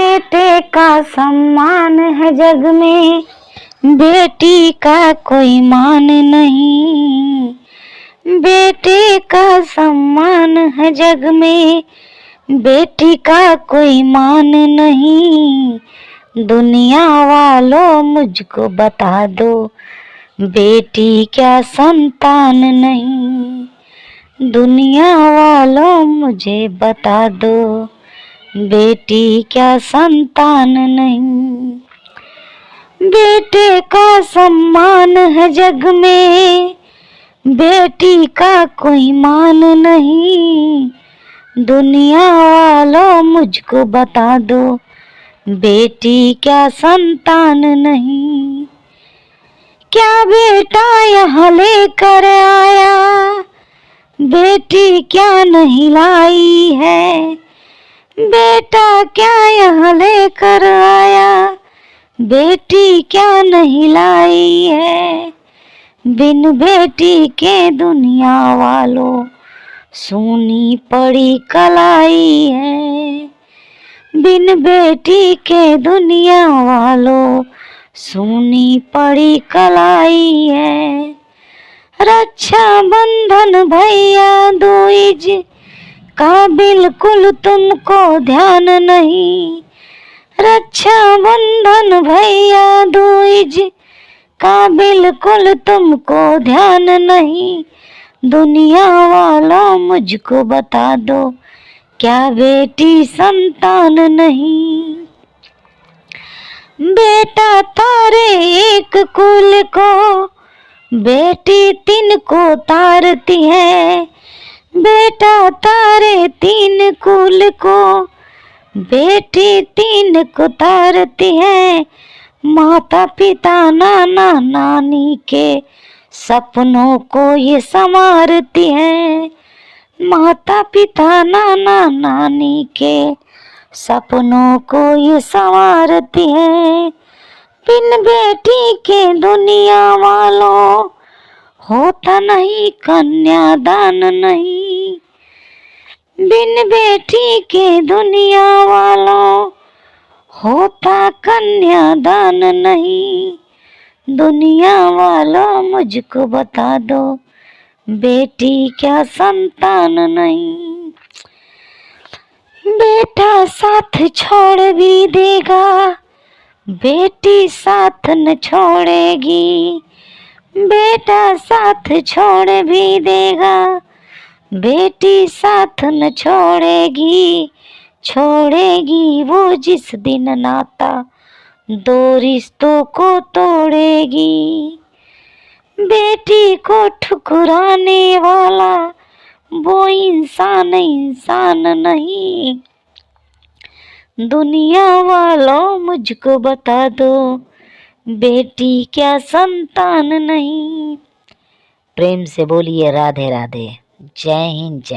बेटे का सम्मान है जग में, बेटी का कोई मान नहीं। बेटे का सम्मान है जग में, बेटी का कोई मान नहीं। दुनिया वालों मुझको बता दो, बेटी क्या संतान नहीं। दुनिया वालों मुझे बता दो, बेटी क्या संतान नहीं। बेटे का सम्मान है जग में, बेटी का कोई मान नहीं। दुनिया वालों मुझको बता दो, बेटी क्या संतान नहीं। क्या बेटा यहाँ लेकर आया, बेटी क्या नहीं लाई है। बेटा क्या यहाँ लेकर आया, बेटी क्या नहीं लाई है। बिन बेटी के दुनिया वालों सूनी पड़ी कलाई है। बिन बेटी के दुनिया वालों सूनी पड़ी कलाई है। रक्षा बंधन भैया दूज का बिल्कुल तुमको ध्यान नहीं। रक्षा बंधन भैया दूज का बिल्कुल तुमको ध्यान नहीं। दुनिया वालों मुझको बता दो, क्या बेटी संतान नहीं। बेटा तारे एक कुल को, बेटी तीन को तारती है। बेटा तारे तीन कुल को, बेटी तीन को तारती है। माता पिता नाना नानी के सपनों को ये संवारती है। माता पिता नाना नानी के सपनों को ये संवारती है। बिन बेटी के दुनिया वालों होता नहीं कन्यादान नहीं। बिन बेटी के दुनिया वालों होता कन्यादान नहीं। दुनिया वालों मुझको बता दो, बेटी क्या संतान नहीं। बेटा साथ छोड़ भी देगा, बेटी साथ न छोड़ेगी। बेटा साथ छोड़ भी देगा, बेटी साथ न छोड़ेगी। छोड़ेगी वो जिस दिन नाता दो रिश्तों को तोड़ेगी। बेटी को ठुकराने वाला वो इंसान इंसान नहीं। दुनिया वालों मुझको बता दो, बेटी क्या संतान नहीं। प्रेम से बोलिए राधे राधे। जय हिंद। जय